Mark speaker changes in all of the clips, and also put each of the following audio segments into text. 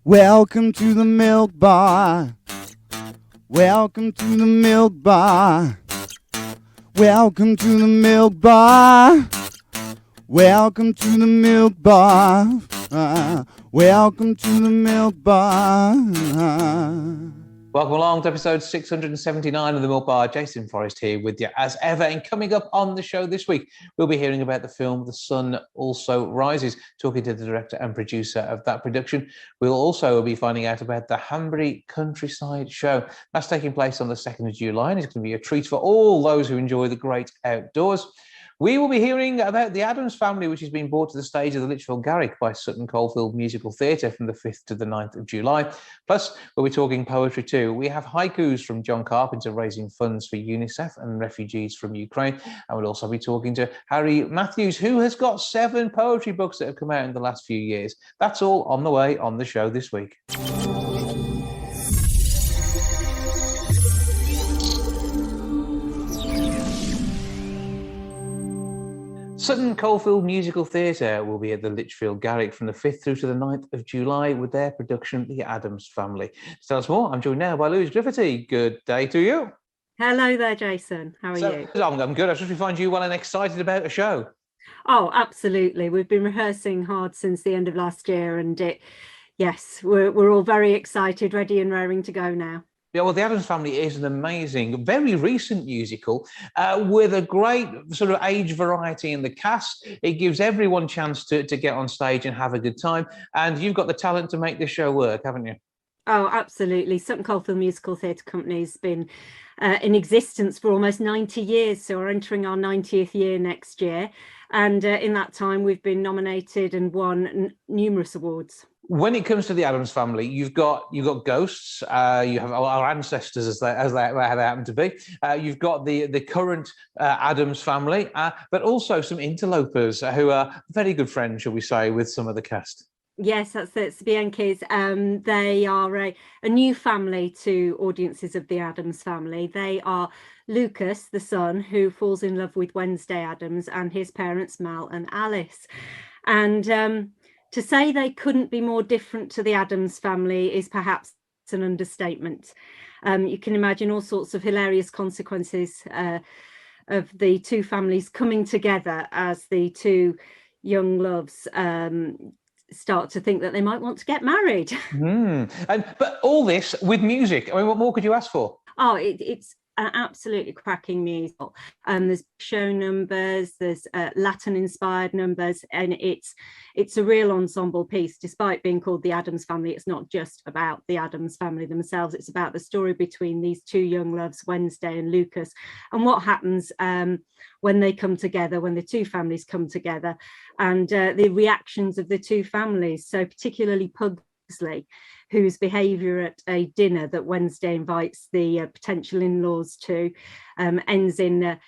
Speaker 1: Welcome to the milk bar. Welcome to the milk bar. Welcome to the milk bar. Welcome to the milk bar. Welcome to the milk bar.
Speaker 2: Welcome along to episode 679 of The Milk Bar. Jason Forrest here with you as ever. And coming up on the show this week, we'll be hearing about the film The Sun Also Rises, talking to the director and producer of that production. We'll also be finding out about the Hanbury Countryside Show. That's taking place on the 2nd of July and it's going to be a treat for all those who enjoy the great outdoors. We will be hearing about the Addams Family, which has been brought to the stage of the Lichfield Garrick by Sutton Coldfield Musical Theatre from the 5th to the 9th of July. Plus, we'll be talking poetry too. We have haikus from John Carpenter raising funds for UNICEF and refugees from Ukraine. And we'll also be talking to Harry Matthews, who has got 7 poetry books that have come out in the last few years. That's all on the way on the show this week. Sutton Coldfield Musical Theatre will be at the Lichfield Garrick from the 5th through to the 9th of July with their production, The Addams Family. To tell us more, I'm joined now by Louise Griffiths. Good day to you.
Speaker 3: Hello there, Jason. How are you?
Speaker 2: I'm good. I just find you well and excited about a show.
Speaker 3: Oh, absolutely. We've been rehearsing hard since the end of last year and we're all very excited, ready and raring to go now.
Speaker 2: Yeah, well, The Addams Family is an amazing, very recent musical with a great sort of age variety in the cast. It gives everyone a chance to get on stage and have a good time. And you've got the talent to make this show work, haven't you?
Speaker 3: Oh, absolutely. Sutton Coldfield Musical Theatre Company has been in existence for almost 90 years. So we're entering our 90th year next year. And in that time, we've been nominated and won numerous awards.
Speaker 2: When it comes to the Addams Family, you've got ghosts. You have our ancestors, as they happen to be. You've got the current Addams Family, but also some interlopers who are very good friends, shall we say, with some of the cast.
Speaker 3: Yes, that's the Bianchis. They are a new family to audiences of the Addams Family. They are Lucas, the son, who falls in love with Wednesday Addams, and his parents, Mal and Alice. And to say they couldn't be more different to the Addams Family is perhaps an understatement. You can imagine all sorts of hilarious consequences of the two families coming together as the two young loves start to think that they might want to get married.
Speaker 2: But all this with music. I mean, what more could you ask for?
Speaker 3: Oh, it's an absolutely cracking musical. There's show numbers, there's Latin-inspired numbers, and it's a real ensemble piece. Despite being called The Addams Family, it's not just about the Addams Family themselves. It's about the story between these two young loves, Wednesday and Lucas, and what happens when they come together, when the two families come together, and the reactions of the two families. So particularly Pugsley, whose behaviour at a dinner that Wednesday invites the potential in-laws to ends in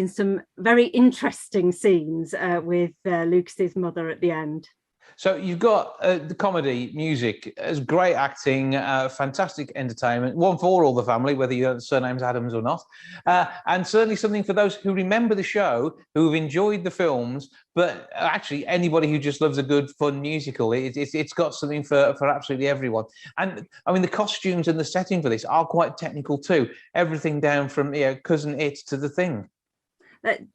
Speaker 3: some very interesting scenes with Lucas's mother at the end. So
Speaker 2: you've got the comedy, music, there's great acting, fantastic entertainment, one for all the family, whether your surname's Addams or not, and certainly something for those who remember the show, who've enjoyed the films, but actually anybody who just loves a good, fun musical. It's got something for absolutely everyone. And I mean, the costumes and the setting for this are quite technical too. Everything down from Cousin It to The Thing.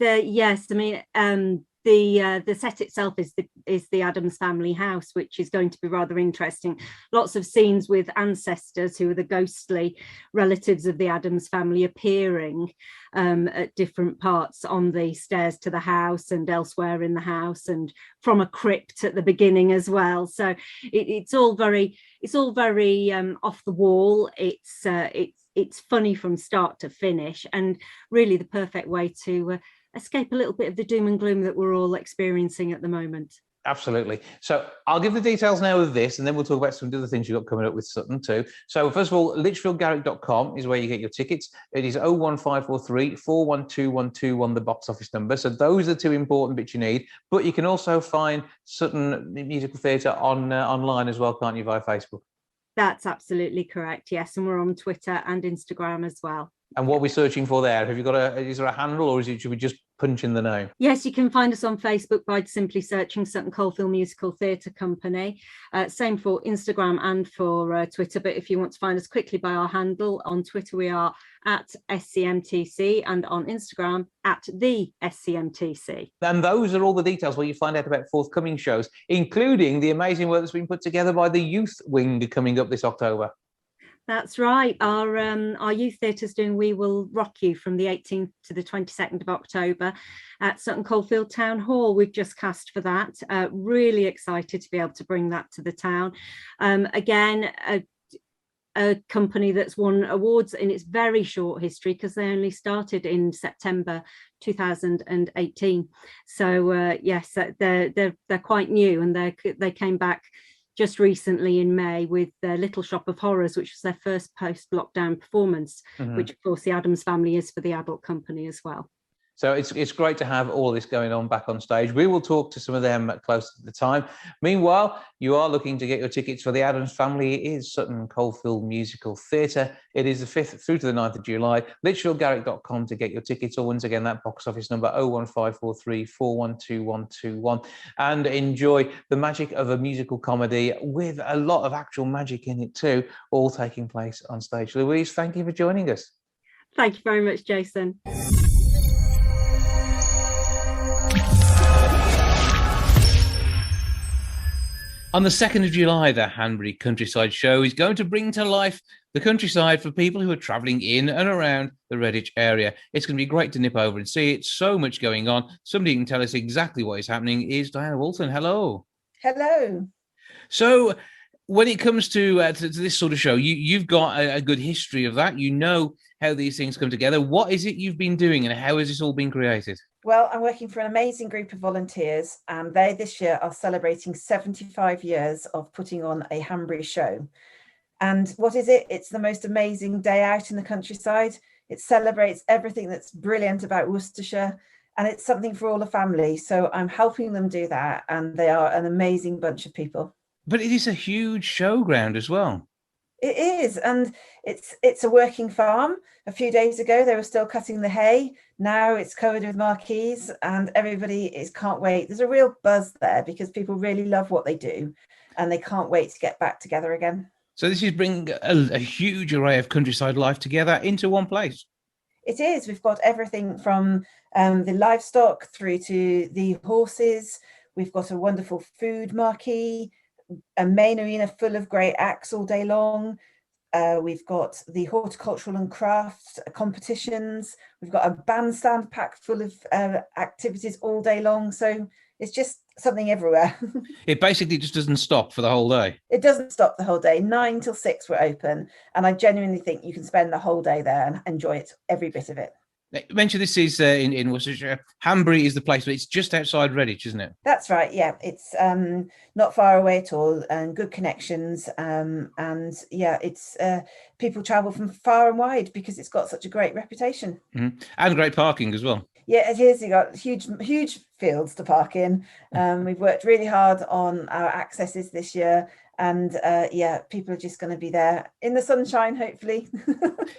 Speaker 3: Yes, I mean, the set itself is the Addams Family house, which is going to be rather interesting. Lots of scenes with ancestors who are the ghostly relatives of the Addams Family appearing at different parts on the stairs to the house and elsewhere in the house, and from a crypt at the beginning as well. So it's all very off the wall. It's funny from start to finish, and really the perfect way to escape a little bit of the doom and gloom that we're all experiencing at the moment.
Speaker 2: Absolutely. So I'll give the details now of this, and then we'll talk about some of the other things you've got coming up with Sutton too. So first of all, lichfieldgarrick.com is where you get your tickets. It is 01543 412121, the box office number. So those are the two important bits you need. But you can also find Sutton Musical Theatre online as well, can't you, via Facebook?
Speaker 3: That's absolutely correct, yes. And we're on Twitter and Instagram as well.
Speaker 2: And what are we searching for there? Have you got is there a handle, or should we just punch in the name?
Speaker 3: Yes, you can find us on Facebook by simply searching Sutton Coldfield Musical Theatre Company. Same for Instagram and for Twitter. But if you want to find us quickly by our handle, on Twitter we are at SCMTC, and on Instagram at the SCMTC.
Speaker 2: And those are all the details where you find out about forthcoming shows, including the amazing work that's been put together by the Youth Wing coming up this October.
Speaker 3: That's right. Our youth theatre is doing We Will Rock You from the 18th to the 22nd of October at Sutton Coldfield Town Hall. We've just cast for that. Really excited to be able to bring that to the town. Again, a company that's won awards in its very short history, because they only started in September 2018. So yes, they're quite new, and they came back just recently in May with their Little Shop of Horrors, which was their first post-lockdown performance, which of course the Addams Family is for the adult company as well.
Speaker 2: So it's great to have all this going on back on stage. We will talk to some of them close to the time. Meanwhile, you are looking to get your tickets for the Addams Family. It is Sutton Coldfield Musical Theatre. It is the 5th through to the 9th of July. Litchfieldgarrick.com to get your tickets, or once again, that box office number 01543 412121. And enjoy the magic of a musical comedy with a lot of actual magic in it too, all taking place on stage. Louise, thank you for joining us.
Speaker 3: Thank you very much, Jason.
Speaker 2: On the 2nd of July, the Hanbury Countryside Show is going to bring to life the countryside for people who are travelling in and around the Redditch area. It's going to be great to nip over and see it. So much going on. Somebody who can tell us exactly what is happening is Diana Walton. Hello.
Speaker 4: Hello.
Speaker 2: So when it comes to this sort of show, you've got a good history of that. You know how these things come together. What is it you've been doing, and how has this all been created?
Speaker 4: Well, I'm working for an amazing group of volunteers, and they this year are celebrating 75 years of putting on a Hanbury show. And what is it? It's the most amazing day out in the countryside. It celebrates everything that's brilliant about Worcestershire, and it's something for all the family. So I'm helping them do that, and they are an amazing bunch of people.
Speaker 2: But it is a huge showground as well.
Speaker 4: It is, and it's a working farm. A few days ago, they were still cutting the hay. Now it's covered with marquees, and everybody can't wait. There's a real buzz there because people really love what they do, and they can't wait to get back together again.
Speaker 2: So this is bringing a huge array of countryside life together into one place.
Speaker 4: It is. We've got everything from the livestock through to the horses. We've got a wonderful food marquee, a main arena full of great acts all day long. We've got the horticultural and crafts competitions. We've got a bandstand packed full of activities all day long. So it's just something everywhere.
Speaker 2: It basically just doesn't stop for the whole day.
Speaker 4: It doesn't stop the whole day. 9 till 6 we're open. And I genuinely think you can spend the whole day there and enjoy it, every bit of it.
Speaker 2: You mentioned this is in Worcestershire. Hanbury is the place, but it's just outside Redditch, isn't it?
Speaker 4: That's right. Yeah, it's not far away at all, and good connections. And yeah, it's people travel from far and wide because it's got such a great reputation.
Speaker 2: Mm-hmm. And great parking as well.
Speaker 4: Yeah, it is. You got huge fields to park in. We've worked really hard on our accesses this year. And yeah, people are just going to be there in the sunshine, hopefully.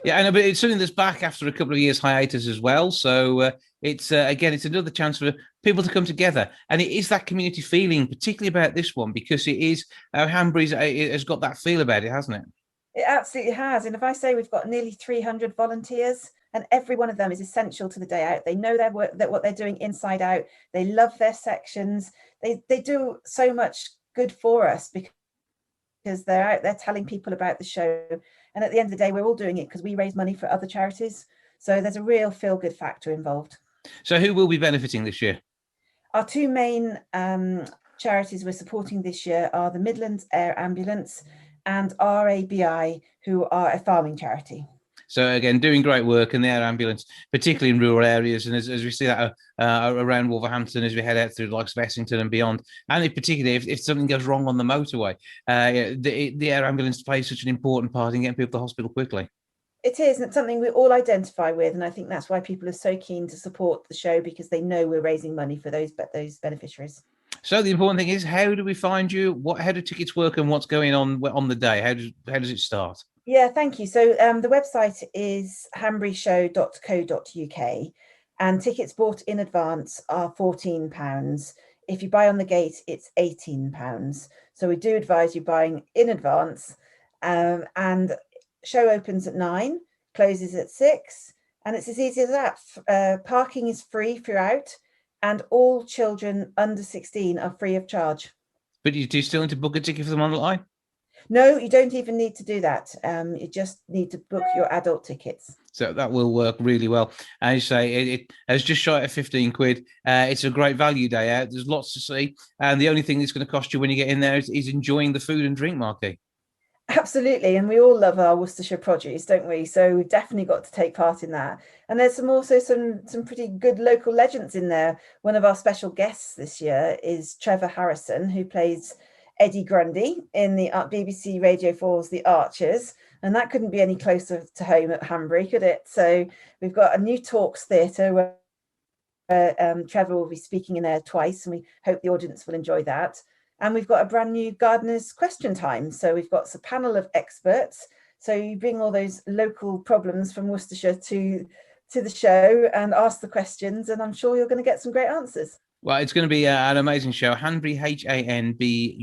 Speaker 2: Yeah, I know, but it's something that's back after a couple of years hiatus as well. So it's again, it's another chance for people to come together, and it is that community feeling, particularly about this one, because it is Hanbury's has got that feel about it, hasn't it?
Speaker 4: It absolutely has. And if I say we've got nearly 300 volunteers, and every one of them is essential to the day out. They know their work, that what they're doing inside out. They love their sections. They do so much good for us because they're out there telling people about the show. And at the end of the day, we're all doing it because we raise money for other charities. So there's a real feel-good factor involved.
Speaker 2: So who will be benefiting this year?
Speaker 4: Our two main charities we're supporting this year are the Midlands Air Ambulance and RABI, who are a farming charity.
Speaker 2: So again, doing great work, and the air ambulance, particularly in rural areas, and as we see that around Wolverhampton as we head out through the likes of Essington and beyond, and particularly if something goes wrong on the motorway, the air ambulance plays such an important part in getting people to the hospital quickly.
Speaker 4: It is, and it's something we all identify with, and I think that's why people are so keen to support the show, because they know we're raising money for those beneficiaries.
Speaker 2: So the important thing is, how do we find you? How do tickets work, and what's going on the day? How does it start?
Speaker 4: Yeah, thank you. So the website is hanburyshow.co.uk, and tickets bought in advance are £14. If you buy on the gate, it's £18. So we do advise you buying in advance. And show opens at 9, closes at 6, and it's as easy as that. Parking is free throughout, and all children under 16 are free of charge.
Speaker 2: But do you still need to book a ticket for them online?
Speaker 4: No, you don't even need to do that. You just need to book your adult tickets.
Speaker 2: So that will work really well. As you say, it has just shy of 15 quid. It's a great value day out. There's lots to see. And the only thing that's going to cost you when you get in there is enjoying the food and drink, Marky.
Speaker 4: Absolutely. And we all love our Worcestershire produce, don't we? So we've definitely got to take part in that. And there's also some pretty good local legends in there. One of our special guests this year is Trevor Harrison, who plays Eddie Grundy in the BBC Radio 4's The Archers. And that couldn't be any closer to home at Hanbury, could it? So we've got a new Talks Theatre where Trevor will be speaking in there twice, and we hope the audience will enjoy that. And we've got a brand new Gardener's Question Time. So we've got a panel of experts. So you bring all those local problems from Worcestershire to the show and ask the questions, and I'm sure you're going to get some great answers.
Speaker 2: Well, it's going to be an amazing show. Hanbury, Hanbury,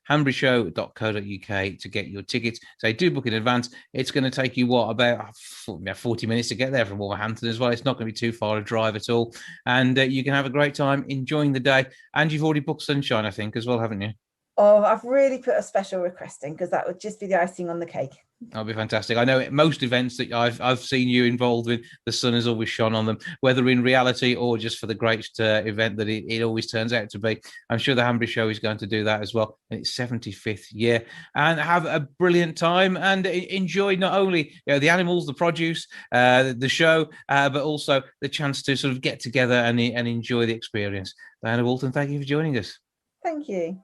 Speaker 2: hanburyshow.co.uk to get your tickets. So do book in advance. It's going to take you, about 40 minutes to get there from Wolverhampton as well. It's not going to be too far a drive at all. And you can have a great time enjoying the day. And you've already booked Sunshine, I think, as well, haven't you?
Speaker 4: Oh, I've really put a special request in because that would just be the icing on the cake.
Speaker 2: That'll be fantastic. I know at most events that I've seen you involved with, the sun has always shone on them, whether in reality or just for the great event that it always turns out to be. I'm sure the Hanbury Show is going to do that as well in its 75th year. And have a brilliant time and enjoy not only the animals, the produce, the show, but also the chance to sort of get together and enjoy the experience. Diana Walton, thank you for joining us.
Speaker 4: Thank you.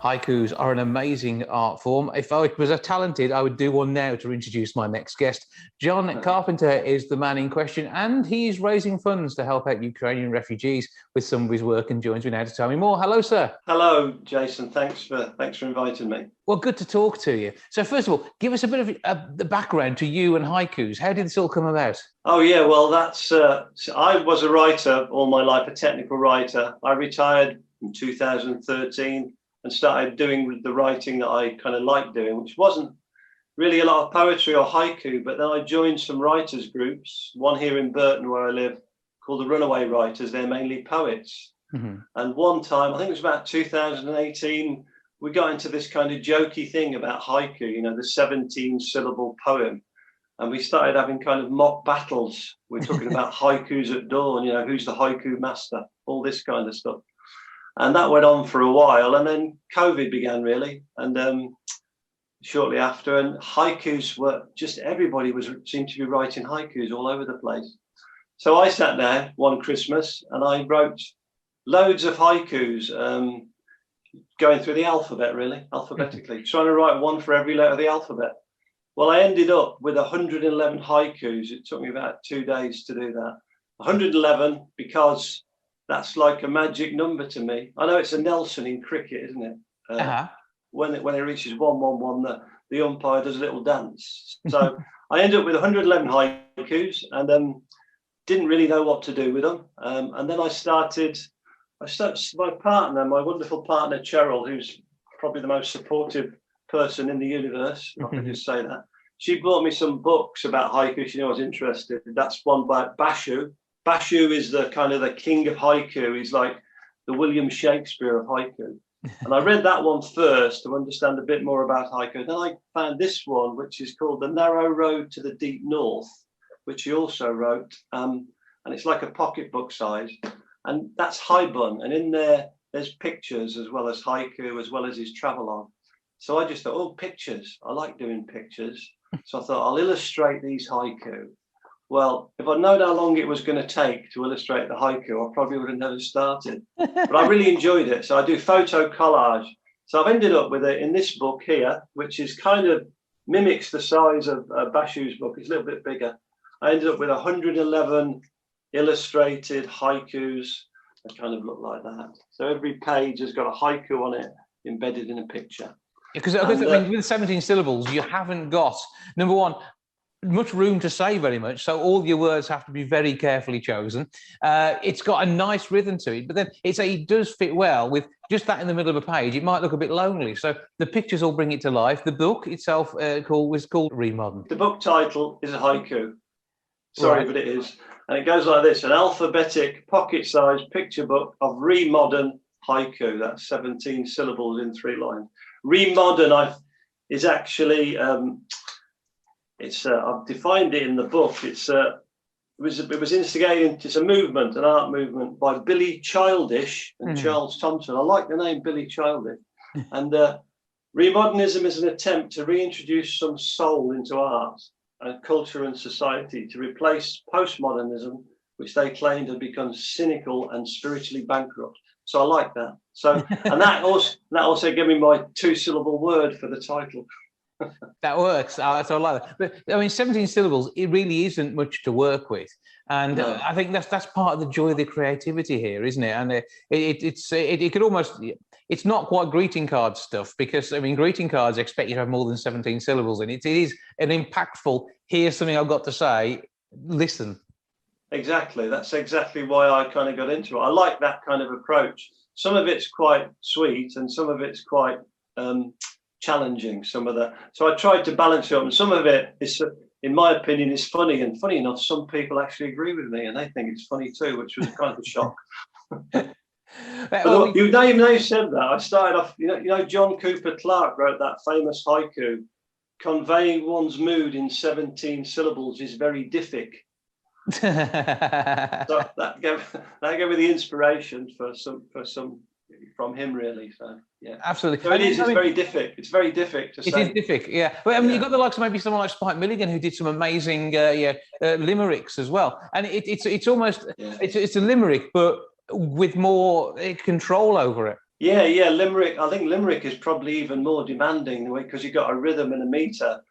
Speaker 2: Haikus are an amazing art form. If I was talented, I would do one now to introduce my next guest. John Carpenter is the man in question, and he's raising funds to help out Ukrainian refugees with some of his work, and joins me now to tell me more. Hello, sir.
Speaker 5: Hello, Jason. Thanks for inviting me.
Speaker 2: Well, good to talk to you. So first of all, give us a bit of the background to you and Haikus. How did this all come about?
Speaker 5: Oh, yeah. Well, that's I was a writer all my life, a technical writer. I retired in 2013 and started doing the writing that I kind of liked doing, which wasn't really a lot of poetry or haiku, but then I joined some writers groups, one here in Burton where I live, called the Runaway Writers. They're mainly poets. Mm-hmm. And one time, I think it was about 2018, we got into this kind of jokey thing about haiku, the 17-syllable poem. And we started having kind of mock battles. We're talking about haikus at dawn, who's the haiku master, all this kind of stuff. And that went on for a while. And then COVID began, really. And shortly after, and haikus were just, everybody seemed to be writing haikus all over the place. So I sat there one Christmas and I wrote loads of haikus, going through the alphabet, really, alphabetically, trying to write one for every letter of the alphabet. Well, I ended up with 111 haikus. It took me about 2 days to do that. 111 because that's like a magic number to me. I know it's a Nelson in cricket, isn't it? When it reaches 111, the umpire does a little dance. So I ended up with 111 haikus and didn't really know what to do with them. And then I started, my partner, my wonderful partner, Cheryl, who's probably the most supportive person in the universe, if I can just say that. She bought me some books about haiku. She knew I was interested. That's one by Basho. Basho is the kind of the king of haiku. He's like the William Shakespeare of haiku. And I read that one first to understand a bit more about haiku. Then I found this one, which is called The Narrow Road to the Deep North, which he also wrote. And it's like a pocketbook size. And that's Haibun. And in there's pictures as well as haiku, as well as his travelogue. So I just thought, pictures. I like doing pictures. So I thought, I'll illustrate these haiku. Well, if I'd known how long it was going to take to illustrate the haiku, I probably would have never started. But I really enjoyed it. So I do photo collage. So I've ended up with it in this book here, which is kind of mimics the size of Basho's book. It's a little bit bigger. I ended up with 111 illustrated haikus. They kind of look like that. So every page has got a haiku on it, embedded in a picture.
Speaker 2: Because I mean, with 17 syllables, you haven't got, number one, much room to say very much, so all your words have to be very carefully chosen. It's got a nice rhythm to it, but then it does fit well with just that in the middle of a page. It might look a bit lonely, so the pictures all bring it to life. The book itself was called Remodern.
Speaker 5: The book title is a haiku. Sorry,
Speaker 2: Right.
Speaker 5: but it is. And it goes like this: an alphabetic pocket-sized picture book of remodern haiku. That's 17 syllables in 3 lines. Remodern is actually, I've defined it in the book. It was instigated. It's a movement, an art movement by Billy Childish and Charles Thompson. I like the name Billy Childish. And remodernism is an attempt to reintroduce some soul into art and culture and society to replace postmodernism, which they claimed had become cynical and spiritually bankrupt. So I like that. So, and that also gave me my 2-syllable word for the title.
Speaker 2: That works. So I like that. But I mean, 17 syllables, it really isn't much to work with. And
Speaker 5: No.
Speaker 2: I think that's part of the joy of the creativity here, isn't it? And it could almost, it's not quite greeting card stuff, because I mean, greeting cards expect you to have more than 17 syllables in it. It is an impactful, here's something I've got to say, listen.
Speaker 5: Exactly. That's exactly why I kind of got into it. I like that kind of approach. Some of it's quite sweet and some of it's quite challenging. So I tried to balance it up, and some of it is, in my opinion, is funny. And funny enough, some people actually agree with me and they think it's funny too, which was kind of a shock. But you said that, I started off, you know, John Cooper Clarke wrote that famous haiku, conveying one's mood in 17 syllables is very difficult. So that gave me the inspiration for some from him, really. So yeah, absolutely. So it's very difficult. It's very difficult to say. It is difficult,
Speaker 2: yeah. But I mean, you've got the likes of maybe someone like Spike Milligan, who did some amazing limericks as well. And it's almost it's a limerick, but with more control over it.
Speaker 5: Yeah, limerick. I think limerick is probably even more demanding, because you've got a rhythm and a meter.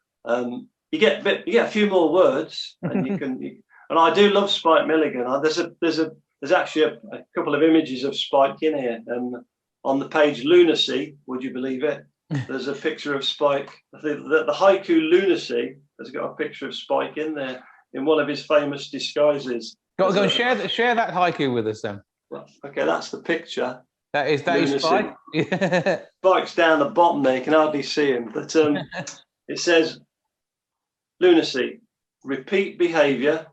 Speaker 5: You get a few more words, and you can. And I do love Spike Milligan. There's actually a couple of images of Spike in here. On the page Lunacy, would you believe it? There's a picture of Spike. I think the haiku Lunacy has got a picture of Spike in there in one of his famous disguises.
Speaker 2: Go and share that haiku with us then.
Speaker 5: Well, okay, that's the picture.
Speaker 2: That is Spike.
Speaker 5: Spike's down the bottom there. You can hardly see him. But it says, Lunacy, repeat behavior,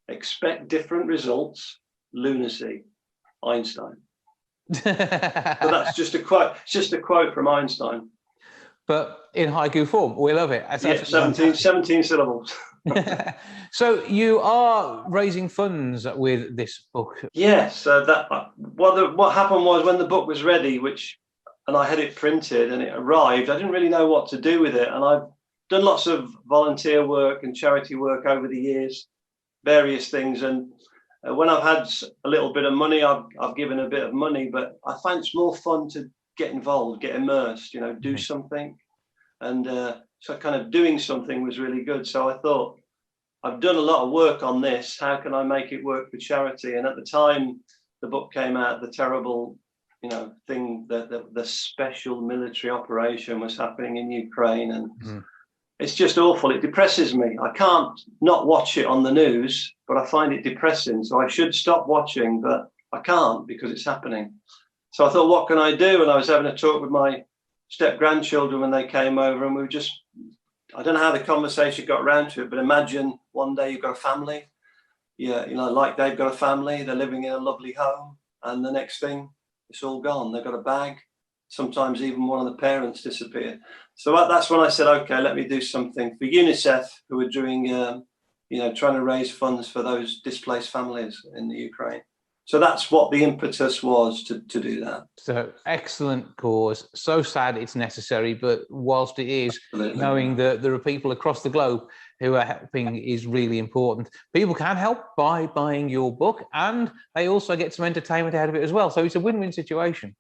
Speaker 5: expect different results, lunacy, Einstein. So that's just a quote. It's just a quote from Einstein,
Speaker 2: but in haiku form. We love it.
Speaker 5: 17 syllables.
Speaker 2: So you are raising funds with this book.
Speaker 5: Yes. What happened was, when the book was ready, and I had it printed and it arrived, I didn't really know what to do with it, and I've done lots of volunteer work and charity work over the years, various things, and when I've had a little bit of money, I've given a bit of money, but I find it's more fun to get involved, get immersed, do something. And so kind of doing something was really good. So I thought, I've done a lot of work on this. How can I make it work for charity? And at the time the book came out, the terrible, thing, that the special military operation was happening in Ukraine. And it's just awful. It depresses me. I can't not watch it on the news, but I find it depressing. So I should stop watching, but I can't because it's happening. So I thought, what can I do? And I was having a talk with my step-grandchildren when they came over, and we were just, I don't know how the conversation got around to it, but imagine one day you've got a family. Yeah, like they've got a family, they're living in a lovely home, and the next thing, it's all gone. They've got a bag. Sometimes even one of the parents disappear. So that's when I said, okay, let me do something for UNICEF, who are doing, trying to raise funds for those displaced families in the Ukraine. So that's what the impetus was to do that.
Speaker 2: So excellent cause. So sad it's necessary, but whilst it is,
Speaker 5: Absolutely.
Speaker 2: Knowing that there are people across the globe who are helping is really important. People can help by buying your book, and they also get some entertainment out of it as well. So it's a win-win situation.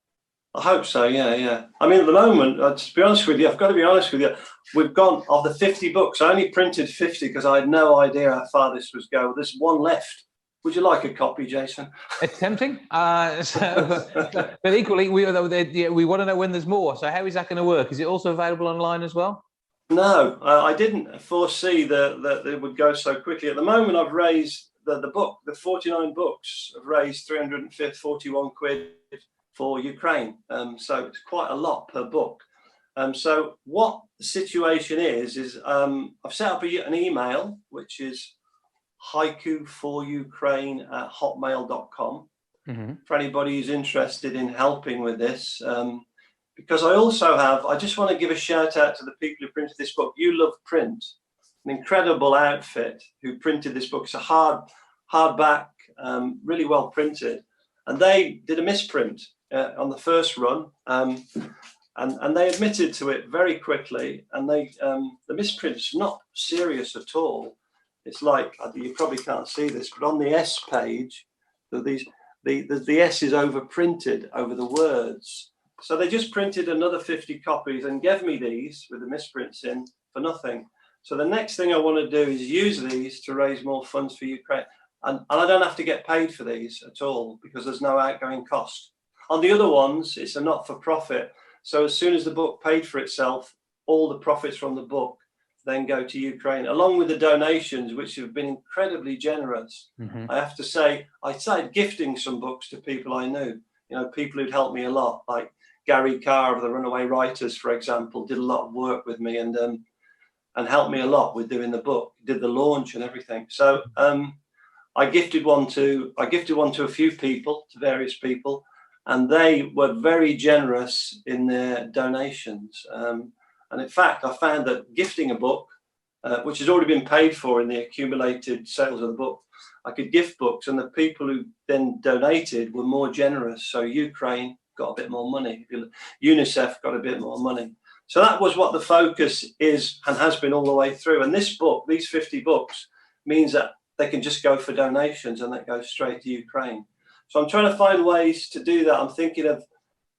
Speaker 5: I hope so, yeah. I mean, at the moment, to be honest with you, I've got to be honest with you, we've gone, of the 50 books, I only printed 50 because I had no idea how far this was going. There's one left. Would you like a copy, Jason?
Speaker 2: It's tempting. But equally, we want to know when there's more. So how is that going to work? Is it also available online as well?
Speaker 5: No, I didn't foresee that it would go so quickly. At the moment, I've raised the 49 books have raised 341 quid for Ukraine. So it's quite a lot per book. So what the situation is I've set up an email, which is haiku4ukraine@hotmail.com for anybody who's interested in helping with this. Because I just want to give a shout out to the people who printed this book. You Love Print, an incredible outfit who printed this book. It's a hardback, really well printed. And they did a misprint on the first run. And they admitted to it very quickly. And the misprint's not serious at all. It's like, you probably can't see this, but on the S page, the S is overprinted over the words. So they just printed another 50 copies and gave me these with the misprints in for nothing. So the next thing I want to do is use these to raise more funds for Ukraine. And I don't have to get paid for these at all because there's no outgoing cost. On the other ones, it's a not-for-profit. So as soon as the book paid for itself, all the profits from the book then go to Ukraine, along with the donations, which have been incredibly generous. I have to say, I started gifting some books to people I knew, people who'd helped me a lot, like Gary Carr of the Runaway Writers, for example, did a lot of work with me and helped me a lot with doing the book, did the launch and everything. So I gifted one to a few people, to various people, and they were very generous in their donations. And in fact, I found that gifting a book, which has already been paid for in the accumulated sales of the book, I could gift books, and the people who then donated were more generous. So Ukraine got a bit more money. UNICEF got a bit more money. So that was what the focus is and has been all the way through. And this book, these 50 books, means that they can just go for donations and that goes straight to Ukraine. So I'm trying to find ways to do that. I'm thinking of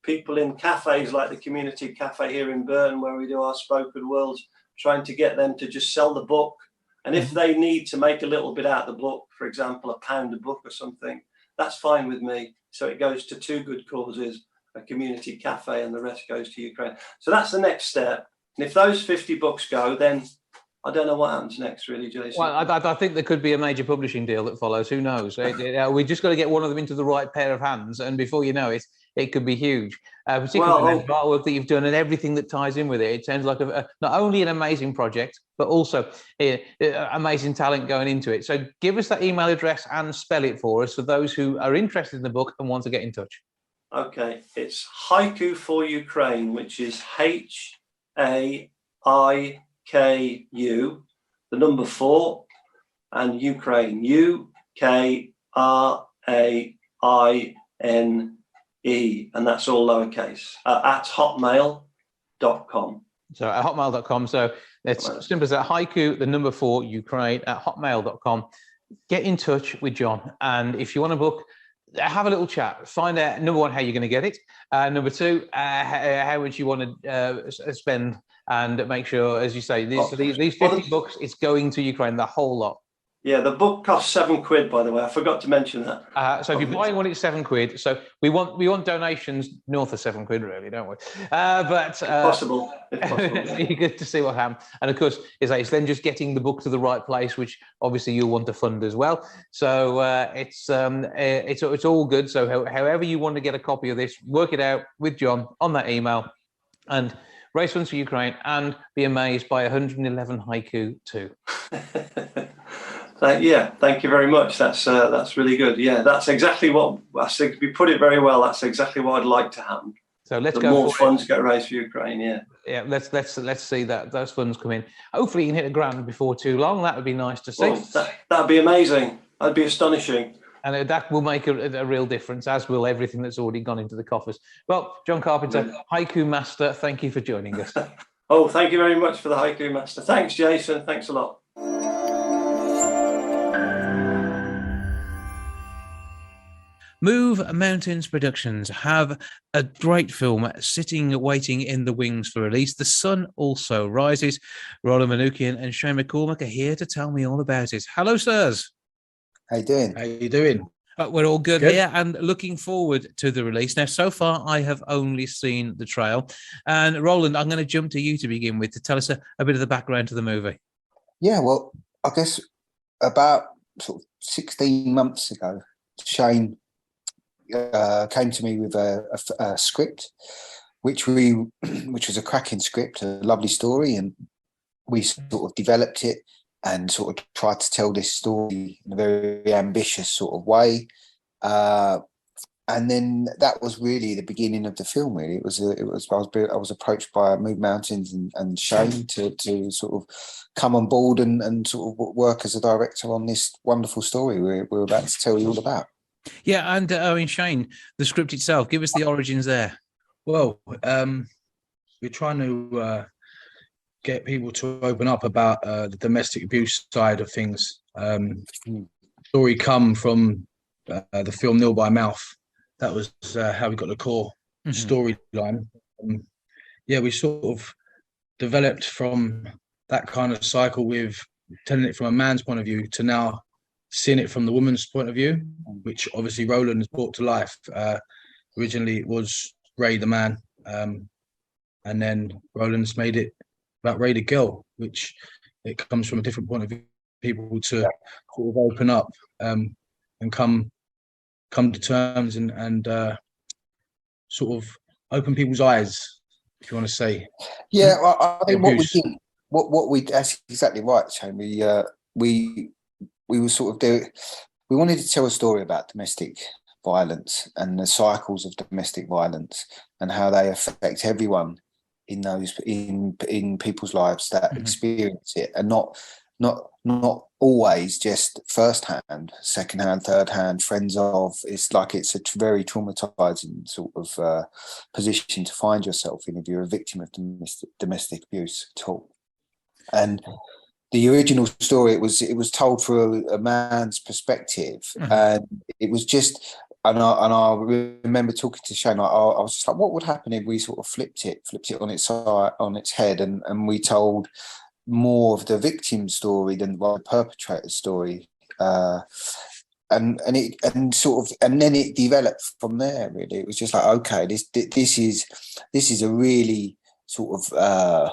Speaker 5: people in cafes like the community cafe here in Burton, where we do our spoken worlds, trying to get them to just sell the book. And if they need to make a little bit out of the book, for example, £1 a book or something, that's fine with me. So it goes to two good causes, a community cafe, and the rest goes to Ukraine. So that's the next step. And if those 50 books go, then I don't know what happens next, really, Jason.
Speaker 2: Well, I think there could be a major publishing deal that follows. Who knows? We just got to get one of them into the right pair of hands, and before you know it, it could be huge. Particularly the artwork that you've done and everything that ties in with it. It sounds like not only an amazing project, but also amazing talent going into it. So give us that email address and spell it for us for those who are interested in the book and want to get in touch.
Speaker 5: Okay, it's Haiku for Ukraine, which is HAIKU, the number 4, and Ukraine, UKRAINE, and that's all lowercase, at hotmail.com.
Speaker 2: So at hotmail.com. So it's simple as that. Haiku, the number 4, Ukraine, at hotmail.com. Get in touch with John. And if you want a book, have a little chat. Find out, number 1, how you're going to get it. Number 2, how much you want to spend, and make sure, as you say, these 50 books, it's going to Ukraine, the whole lot.
Speaker 5: Yeah, the book costs £7, by the way. I forgot to mention that.
Speaker 2: So if you're buying one, it's £7. So we want donations north of £7, really, don't we? But
Speaker 5: if possible.
Speaker 2: You get to see what happens. And of course, it's then just getting the book to the right place, which obviously you'll want to fund as well. So it's all good. So however you want to get a copy of this, work it out with John on that email, and raise funds for Ukraine, and be amazed by 111 haiku too.
Speaker 5: Thank you very much. That's really good. Yeah, that's exactly what I think. You put it very well. That's exactly what I'd like to happen.
Speaker 2: So let's
Speaker 5: go. More funds get raised for Ukraine.
Speaker 2: Yeah. Let's see that those funds come in. Hopefully, you can hit £1,000 before too long. That would be nice to see.
Speaker 5: Well, that'd be amazing. That'd be astonishing.
Speaker 2: And that will make a real difference, as will everything that's already gone into the coffers. Well, John Carpenter, Haiku Master, thank you for joining us.
Speaker 5: Oh, thank you very much for the Haiku Master. Thanks, Jason. Thanks a lot.
Speaker 6: Move Mountains Productions have a great film waiting in the wings for release. The Sun Also Rises. Roland Manukian and Shane McCormack are here to tell me all about it. Hello, sirs.
Speaker 7: How you doing?
Speaker 8: How you doing?
Speaker 6: We're all good here and looking forward to the release. Now, so far, I have only seen the trailer. And Roland, I'm going to jump to you to begin with to tell us a bit of the background to the movie.
Speaker 7: Yeah, well, I guess about sort of 16 months ago, Shane came to me with a script, which was a cracking script, a lovely story, and we sort of developed it and sort of tried to tell this story in a very ambitious sort of way. And then that was really the beginning of the film. Really, I was approached by Move Mountains and Shane to sort of come on board and sort of work as a director on this wonderful story we're about to tell you all about.
Speaker 6: Yeah, and Shane, the script itself, give us the origins there.
Speaker 8: Well, we're trying to get people to open up about the domestic abuse side of things. Story come from the film Nil by Mouth. That was how we got the core storyline. We sort of developed from that kind of cycle with telling it from a man's point of view to now seeing it from the woman's point of view, which obviously Roland has brought to life. Originally, it was Ray the man, and then Roland's made it about Ray the girl, which it comes from a different point of view. People to sort of open up and come to terms and sort of open people's eyes, if you want to say.
Speaker 7: Yeah, I think what we did, what we that's exactly right, Shane. We were sort of we wanted to tell a story about domestic violence and the cycles of domestic violence and how they affect everyone in those in people's lives that experience it, and not always just first hand, second hand, third hand, friends of. It's like it's a very traumatizing sort of position to find yourself in if you're a victim of domestic abuse at all. And the original story, it was told through a man's perspective, and it was just. And I remember talking to Shane. I was just like, what would happen if we sort of flipped it on its head, and we told more of the victim story than the perpetrator's story, and then it developed from there. Really, it was just like, okay, this is a really sort of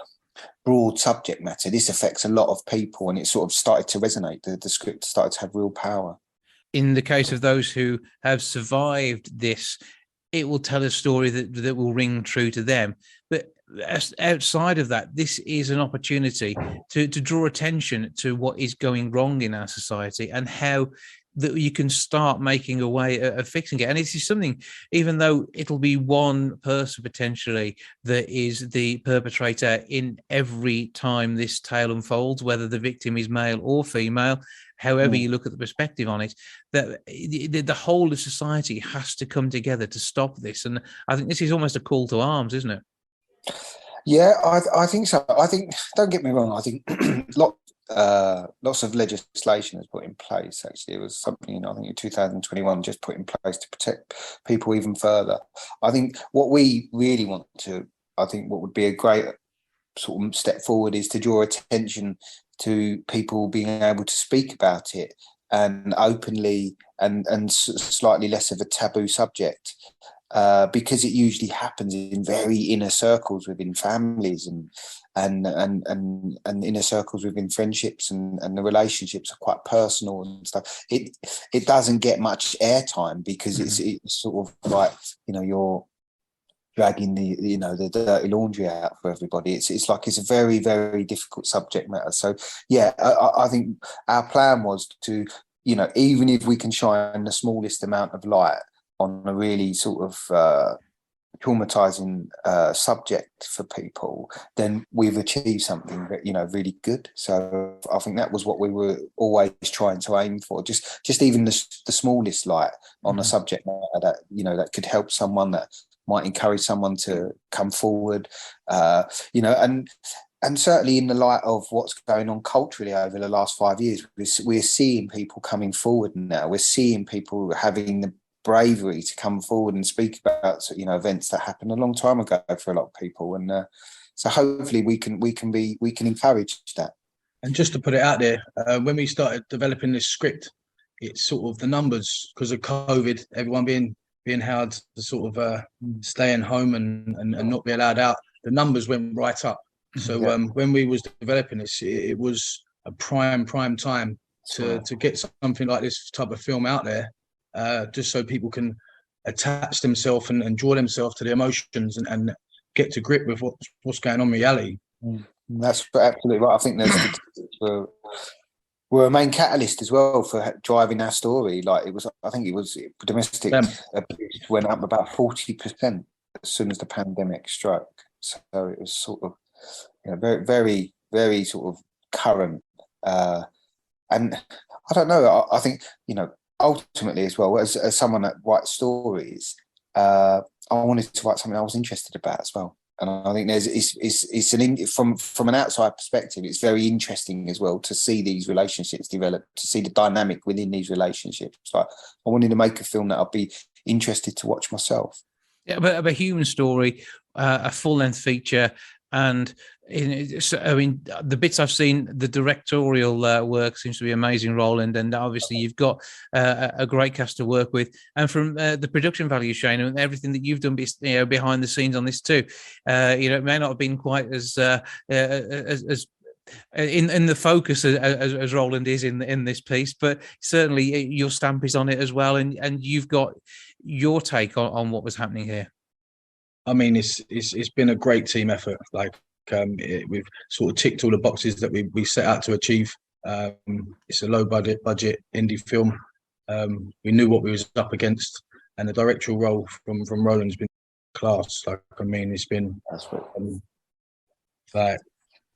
Speaker 7: broad subject matter. This affects a lot of people, and it sort of started to resonate. The script started to have real power.
Speaker 6: In the case of those who have survived this, it will tell a story that will ring true to them. But outside of that, this is an opportunity to draw attention to what is going wrong in our society and how that you can start making a way of fixing it. And this is something, even though it'll be one person potentially that is the perpetrator in every time this tale unfolds, whether the victim is male or female, however you look at the perspective on it, that the whole of society has to come together to stop this. And I think this is almost a call to arms, isn't it?
Speaker 7: Yeah, I think so. I think, don't get me wrong, I think lots of legislation was put in place. Actually, it was something I think in 2021 just put in place to protect people even further. I think what we really want to, I think what would be a great sort of step forward is to draw attention to people being able to speak about it and openly and slightly less of a taboo subject. Because it usually happens in very inner circles within families and inner circles within friendships, and the relationships are quite personal and stuff. It doesn't get much airtime because it's sort of like, you're dragging the dirty laundry out for everybody. It's like it's a very, very difficult subject matter. So yeah, I think our plan was to, even if we can shine the smallest amount of light on a really sort of traumatizing subject for people, then we've achieved something that, really good. So I think that was what we were always trying to aim for, just even the smallest light on a subject matter that, that could help someone, that might encourage someone to come forward, and certainly in the light of what's going on culturally over the last 5 years, we're seeing people coming forward now. We're seeing people having the bravery to come forward and speak about events that happened a long time ago for a lot of people, and so hopefully we can encourage that.
Speaker 8: And just to put it out there, when we started developing this script, it's sort of the numbers because of COVID, everyone being held to sort of stay in home and not be allowed out. The numbers went right up. So when we was developing this, it was a prime time to get something like this type of film out there, just so people can attach themselves and draw themselves to the emotions and get to grip with what's going on in reality.
Speaker 7: That's absolutely right. I think there's were a main catalyst as well for driving our story. Like I think it was domestic abuse went up about 40% as soon as the pandemic struck. So it was sort of very, very, very sort of current. And I don't know. I think ultimately as well as someone that writes stories, I wanted to write something I was interested about as well. And I think from an outside perspective, it's very interesting as well to see these relationships develop, to see the dynamic within these relationships. Like I wanted to make a film that I'd be interested to watch myself.
Speaker 6: Yeah, but a human story, a full-length feature, and the bits I've seen, the directorial work seems to be amazing, Roland, and obviously you've got a great cast to work with, and from the production value, Shane, and everything that you've done behind the scenes on this too. It may not have been quite as in the focus as Roland is in this piece, but certainly your stamp is on it as well, and you've got your take on what was happening here.
Speaker 8: I mean, it's been a great team effort. Like we've sort of ticked all the boxes that we set out to achieve. It's a low budget indie film. We knew what we was up against, and the directorial role from Roland's been class. Like I mean, it's been like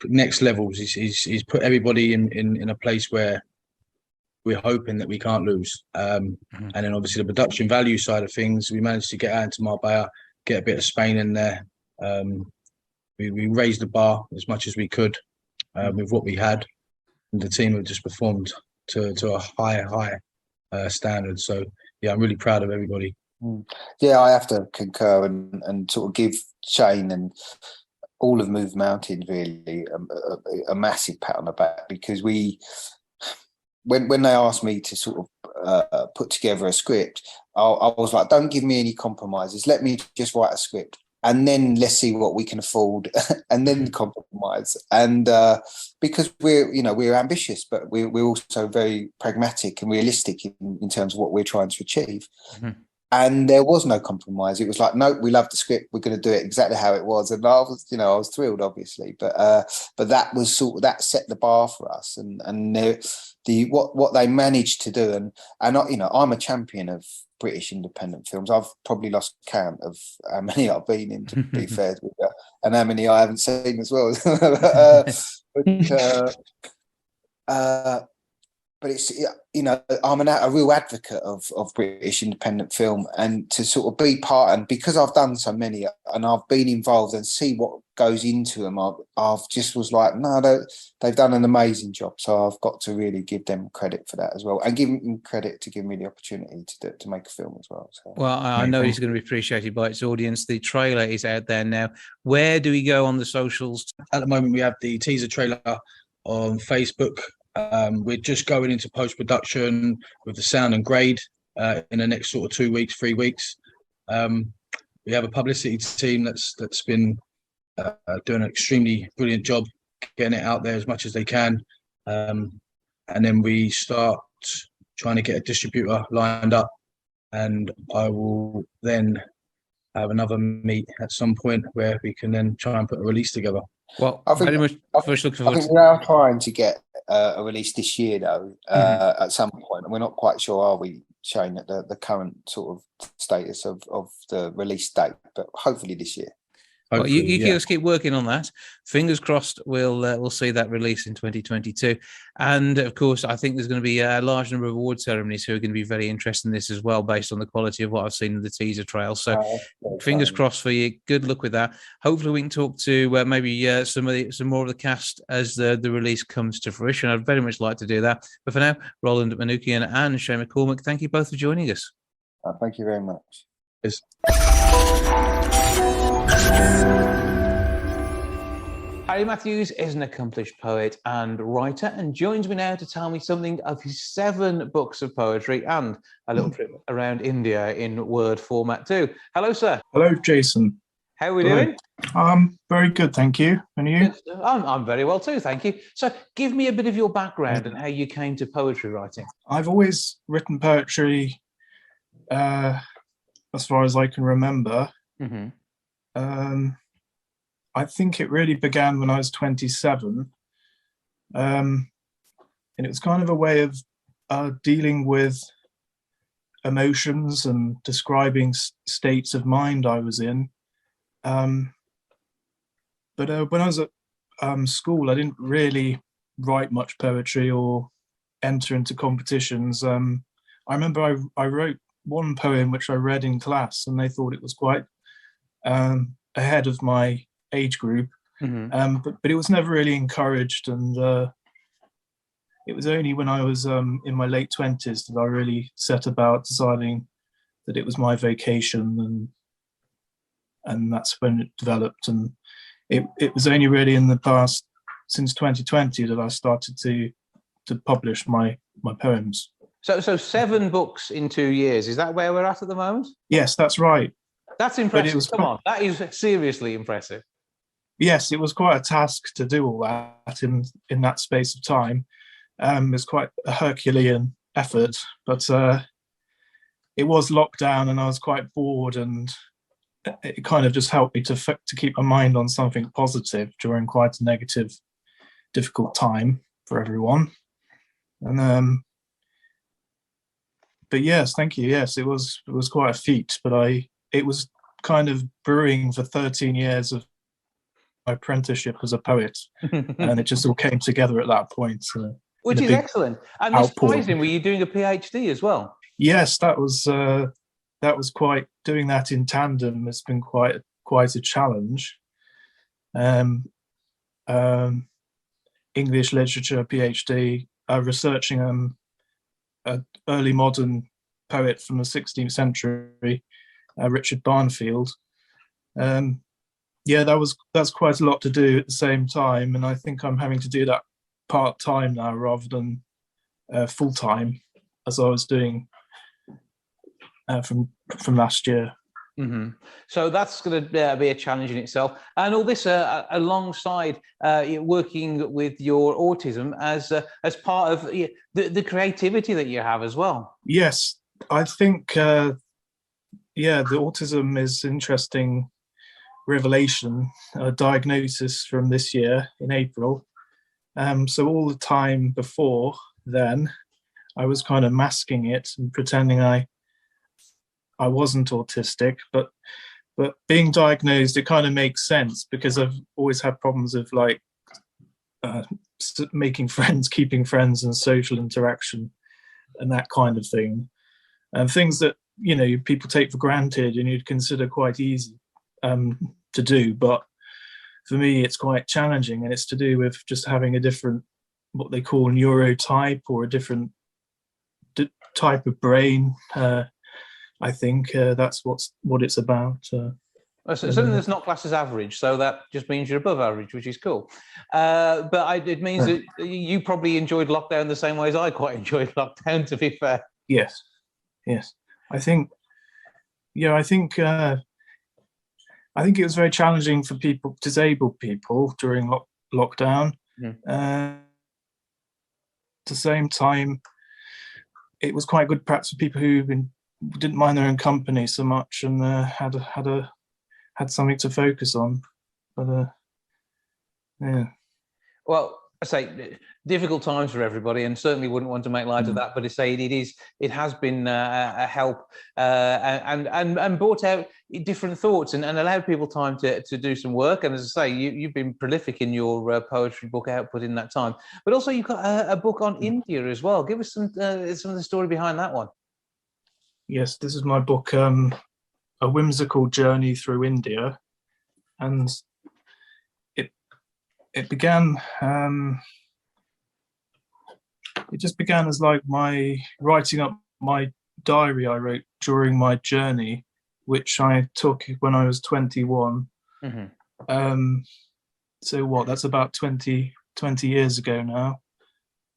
Speaker 8: next levels. He's put everybody in a place where we're hoping that we can't lose. And then obviously the production value side of things, we managed to get out into Marbella, get a bit of Spain in there. We raised the bar as much as we could with what we had, and the team have just performed to a high standard. So yeah, I'm really proud of everybody.
Speaker 7: Yeah, I have to concur and sort of give Shane and all of Move Mountains really a massive pat on the back, because when they asked me to sort of put together a script, I was like, don't give me any compromises. Let me just write a script, and then let's see what we can afford, and then compromise. And because we're ambitious, but we're also very pragmatic and realistic in terms of what we're trying to achieve. And there was no compromise. It was like, no, we love the script. We're going to do it exactly how it was. And I was thrilled, obviously, but that was that set the bar for us. And what they managed to do, and I'm a champion of British independent films. I've probably lost count of how many I've been in, to be fair with you, and how many I haven't seen as well. But it's I'm a real advocate of British independent film, and to sort of be part, and because I've done so many and I've been involved and see what goes into them, I've just was like, no, they've done an amazing job. So I've got to really give them credit for that as well, and give them credit to give me the opportunity to make a film as well. So.
Speaker 6: Well, I know it's going to be appreciated by its audience. The trailer is out there now. Where do we go on the socials?
Speaker 8: At the moment, we have the teaser trailer on Facebook. We're just going into post-production with the sound and grade in the next sort of 2 weeks, 3 weeks. We have a publicity team that's been doing an extremely brilliant job getting it out there as much as they can. And then we start trying to get a distributor lined up, and I will then have another meet at some point where we can then try and put a release together.
Speaker 6: Well,
Speaker 7: I think we are trying to get a release this year, though, at some point. And we're not quite sure, are we, Shane, at the current sort of status of the release date, but hopefully this year.
Speaker 6: Well, you just keep working on that. Fingers crossed we'll see that release in 2022. And of course, I think there's going to be a large number of award ceremonies who are going to be very interested in this as well, based on the quality of what I've seen in the teaser trail. So fingers crossed for you. Good luck with that. Hopefully we can talk to maybe some more of the cast as the release comes to fruition. I'd very much like to do that. But for now, Roland Manukian and Shane McCormick, thank you both for joining us.
Speaker 7: Thank you very much.
Speaker 2: Harry Matthews is an accomplished poet and writer and joins me now to tell me something of his 7 books of poetry and a little trip around India in word format too. Hello, sir.
Speaker 9: Hello, Jason.
Speaker 2: How are we doing?
Speaker 9: Very good, thank you. And you?
Speaker 2: I'm very well too, thank you. So give me a bit of your background and how you came to poetry writing.
Speaker 9: I've always written poetry as far as I can remember. Mm-hmm. I think it really began when I was 27. And it was kind of a way of dealing with emotions and describing states of mind I was in. But when I was at school, I didn't really write much poetry or enter into competitions. I remember I wrote one poem which I read in class, and they thought it was quite ahead of my age group. Mm-hmm. But it was never really encouraged, and it was only when I was in my late 20s that I really set about deciding that it was my vocation, and that's when it developed. And it was only really in the past, since 2020, that I started to publish my poems.
Speaker 2: So 7 books in 2 years, is that where we're at the moment?
Speaker 9: Yes, that's right.
Speaker 2: That's impressive. Come on, that is seriously impressive.
Speaker 9: Yes, it was quite a task to do all that in that space of time. It was quite a Herculean effort, but it was lockdown and I was quite bored, and it kind of just helped me to keep my mind on something positive during quite a negative, difficult time for everyone. And but yes, thank you. Yes, it was quite a feat, but it was kind of brewing for 13 years of my apprenticeship as a poet, and it just all came together at that point.
Speaker 2: Which is excellent. And surprising, were you doing a PhD as well?
Speaker 9: Yes, that was quite, doing that in tandem has been quite a challenge. English literature PhD, researching an early modern poet from the 16th century, Richard Barnfield. That's quite a lot to do at the same time, and I think I'm having to do that part-time now rather than full-time, as I was doing from last year.
Speaker 2: Mm-hmm. So that's going to be a challenge in itself, and all this alongside working with your autism as part of the creativity that you have as well. Yes,
Speaker 9: I think the autism is interesting revelation, a diagnosis from this year in April. So all the time before then, I was kind of masking it and pretending I wasn't autistic, but being diagnosed, it kind of makes sense because I've always had problems of making friends, keeping friends, and social interaction, and that kind of thing, and things that people take for granted and you'd consider quite easy to do, but for me it's quite challenging, and it's to do with just having a different, what they call neurotype, or a different type of brain. I think that's what it's about.
Speaker 2: So something that's not classed as average, so that just means you're above average, which is cool. But it means that you probably enjoyed lockdown the same way as I quite enjoyed lockdown, to be fair.
Speaker 9: Yes. I think it was very challenging for disabled people during lockdown. At the same time, it was quite good perhaps for people who didn't mind their own company so much, and had something to focus on. But yeah.
Speaker 2: Well, I say difficult times for everybody, and certainly wouldn't want to make light of that. But it has been a help and brought out different thoughts and allowed people time to do some work. And as I say, you've been prolific in your poetry book output in that time. But also you've got a book on India as well. Give us some of the story behind that one.
Speaker 9: Yes, this is my book, A Whimsical Journey Through India, and it began. It just began as my writing up my diary I wrote during my journey, which I took when I was 21. Mm-hmm. So what? That's about 20 years ago now.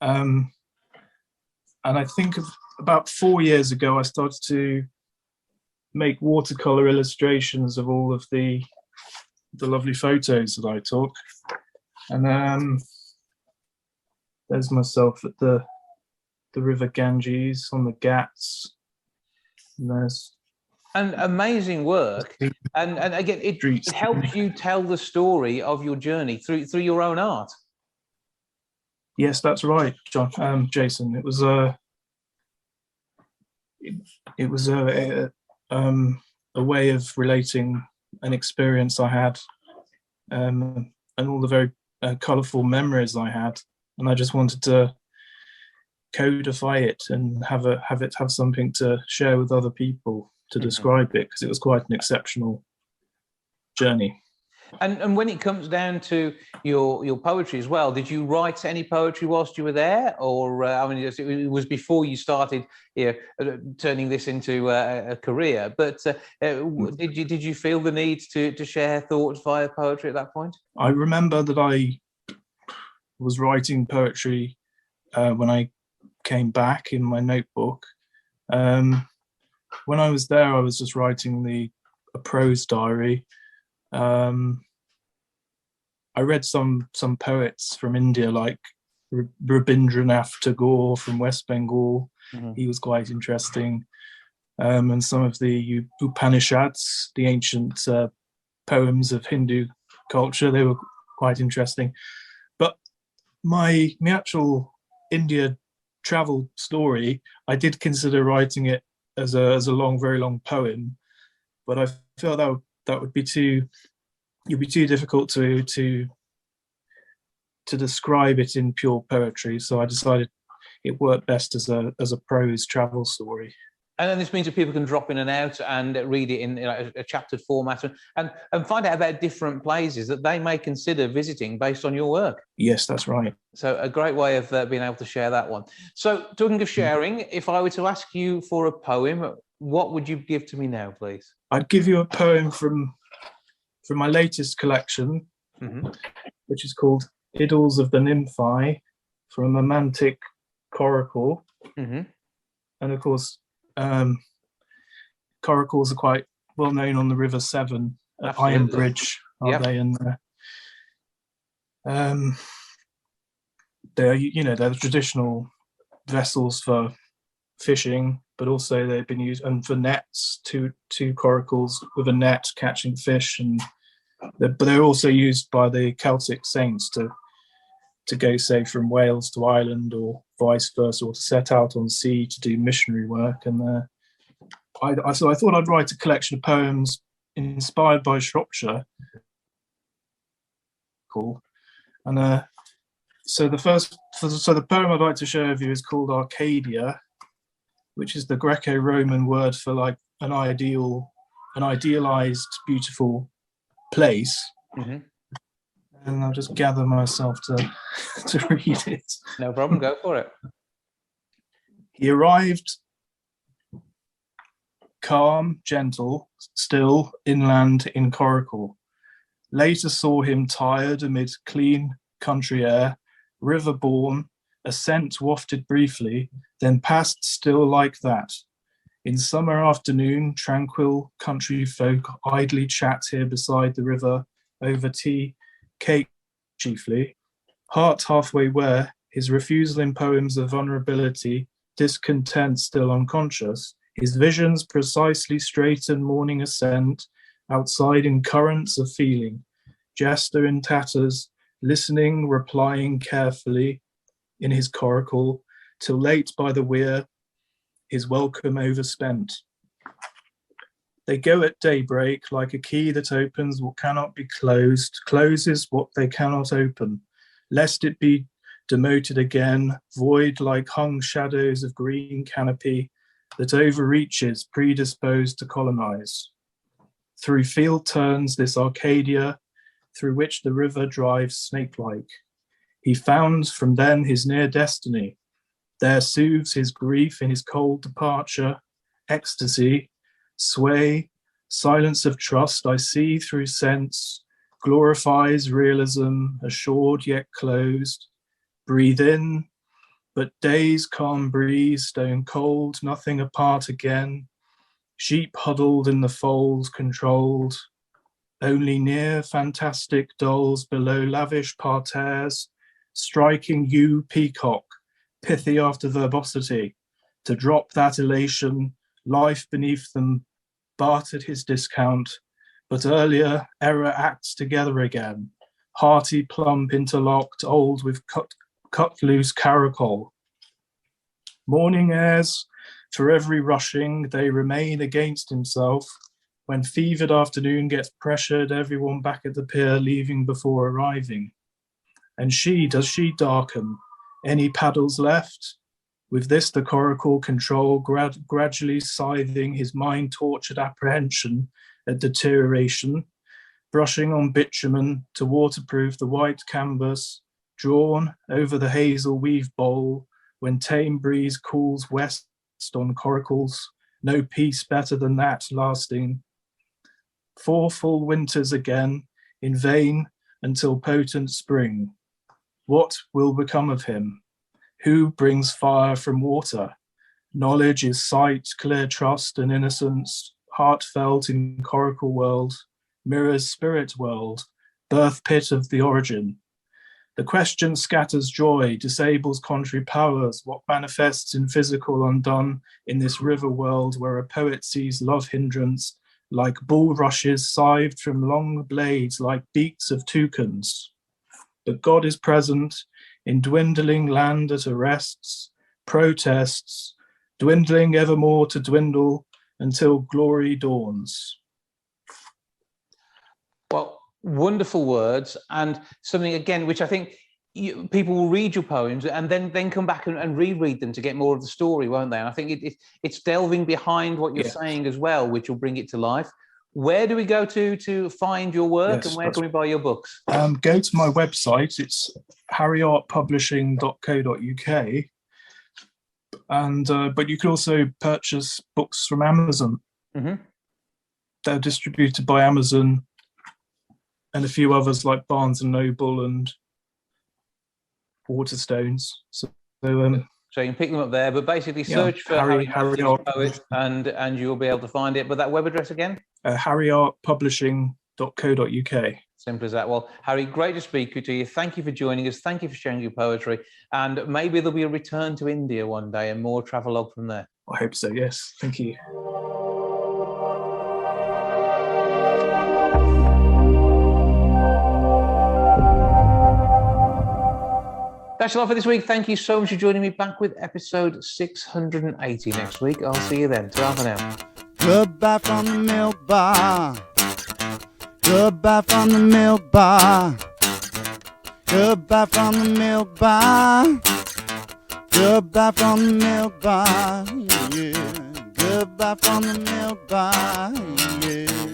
Speaker 9: And I think about 4 years ago, I started to make watercolor illustrations of all of the lovely photos that I took. And there's myself at the River Ganges on the Ghats.
Speaker 2: And amazing work. And again, it helps you tell the story of your journey through your own art.
Speaker 9: Yes, that's right, John. Jason. It was a way of relating an experience I had, and all the very colourful memories I had, and I just wanted to codify it and have something to share with other people to describe it, because it was quite an exceptional journey.
Speaker 2: And when it comes down to your poetry as well, did you write any poetry whilst you were there, or I mean, it was before you started turning this into a career? But did you feel the need to share thoughts via poetry at that point?
Speaker 9: I remember that I was writing poetry when I came back in my notebook. When I was there, I was just writing a prose diary. I read some poets from India, like Rabindranath Tagore from West Bengal. He was quite interesting. And some of the Upanishads, the ancient poems of Hindu culture, they were quite interesting. But my actual India travel story, I did consider writing it as a long, very long poem, but I felt that would be too difficult to describe it in pure poetry. So I decided it worked best as a prose travel story.
Speaker 2: And then this means that people can drop in and out and read it in a chaptered format and find out about different places that they may consider visiting based on your work.
Speaker 9: Yes, that's right.
Speaker 2: So a great way of being able to share that one. So talking of sharing, if I were to ask you for a poem, what would you give to me now, please?
Speaker 9: I'd give you a poem from my latest collection, which is called Idyls of the Nymphae, from a Mantic coracle. And of course, coracles are quite well known on the River Severn at Iron Bridge, aren't they? And they're the traditional vessels for fishing, but also they've been used and for nets. Two coracles with a net catching fish, but they're also used by the Celtic saints to go, say, from Wales to Ireland or vice versa, or to set out on sea to do missionary work. And so I thought I'd write a collection of poems inspired by Shropshire. Cool. And so the poem I'd like to share with you is called Arcadia, which is the Greco-Roman word for like an idealized, beautiful place. And I'll just gather myself to read it.
Speaker 2: No problem, go for it.
Speaker 9: He arrived calm, gentle, still, inland in Coracle. Later saw him tired amid clean country air, river-borne, a scent wafted briefly, then passed still like that. In summer afternoon, tranquil country folk idly chat here beside the river, over tea, cake chiefly. Heart halfway where, his refusal in poems of vulnerability, discontent still unconscious, his visions precisely straighten morning ascent, outside in currents of feeling, jester in tatters, listening, replying carefully in his coracle, till late by the weir, his welcome overspent. They go at daybreak like a key that opens what cannot be closed, closes what they cannot open, lest it be demoted again, void like hung shadows of green canopy that overreaches, predisposed to colonize. Through field turns this Arcadia, through which the river drives snake-like. He found from then his near destiny. There soothes his grief in his cold departure, ecstasy, sway, silence of trust I see through sense, glorifies realism, assured yet closed. Breathe in, but day's calm breeze, stone cold, nothing apart again. Sheep huddled in the fold, controlled. Only near fantastic dolls below lavish parterres, striking you peacock, pithy after verbosity, to drop that elation, life beneath them bartered his discount, but earlier error acts together again, hearty plump interlocked, old with cut loose caracole. Morning airs, for every rushing, they remain against himself. When fevered afternoon gets pressured, everyone back at the pier leaving before arriving. And does she darken? Any paddles left? With this, the coracle control gradually scything his mind-tortured apprehension at deterioration, brushing on bitumen to waterproof the white canvas, drawn over the hazel weave bowl, when tame breeze cools west on coracles, no peace better than that lasting. 4 full winters again, in vain, until potent spring. What will become of him? Who brings fire from water? Knowledge is sight, clear trust and innocence, heartfelt in coracle world, mirrors spirit world, birth pit of the origin. The question scatters joy, disables contrary powers, what manifests in physical undone in this river world where a poet sees love hindrance like bulrushes scythed from long blades like beaks of toucans. But God is present in dwindling land that arrests, protests, dwindling evermore to dwindle until glory dawns.
Speaker 2: Well, wonderful words, and something again which I think people will read your poems and then come back and reread them to get more of the story, won't they? And I think it's delving behind what you're saying as well, which will bring it to life. Where do we go to find your work, and where can we buy your books?
Speaker 9: Go to my website. It's harryartpublishing.co.uk, and but you can also purchase books from Amazon. Mm-hmm. They're distributed by Amazon and a few others like Barnes and Noble and Waterstones. So you
Speaker 2: can pick them up there, but basically search for Harry Poet and you'll be able to find it. But that web address again?
Speaker 9: harryartpublishing.co.uk.
Speaker 2: Simple as that. Well, Harry, great to speak to you. Thank you for joining us. Thank you for sharing your poetry. And maybe there'll be a return to India one day and more travelogue from there.
Speaker 9: I hope so, yes. Thank you.
Speaker 2: That's all for this week. Thank you so much for joining me. Back with episode 680 next week. I'll see you then. Ta for now.
Speaker 1: Goodbye from the milk bar. Goodbye from the milk bar. Goodbye from the milk bar. Goodbye from the milk bar. Yeah. Goodbye from the milk bar. Yeah.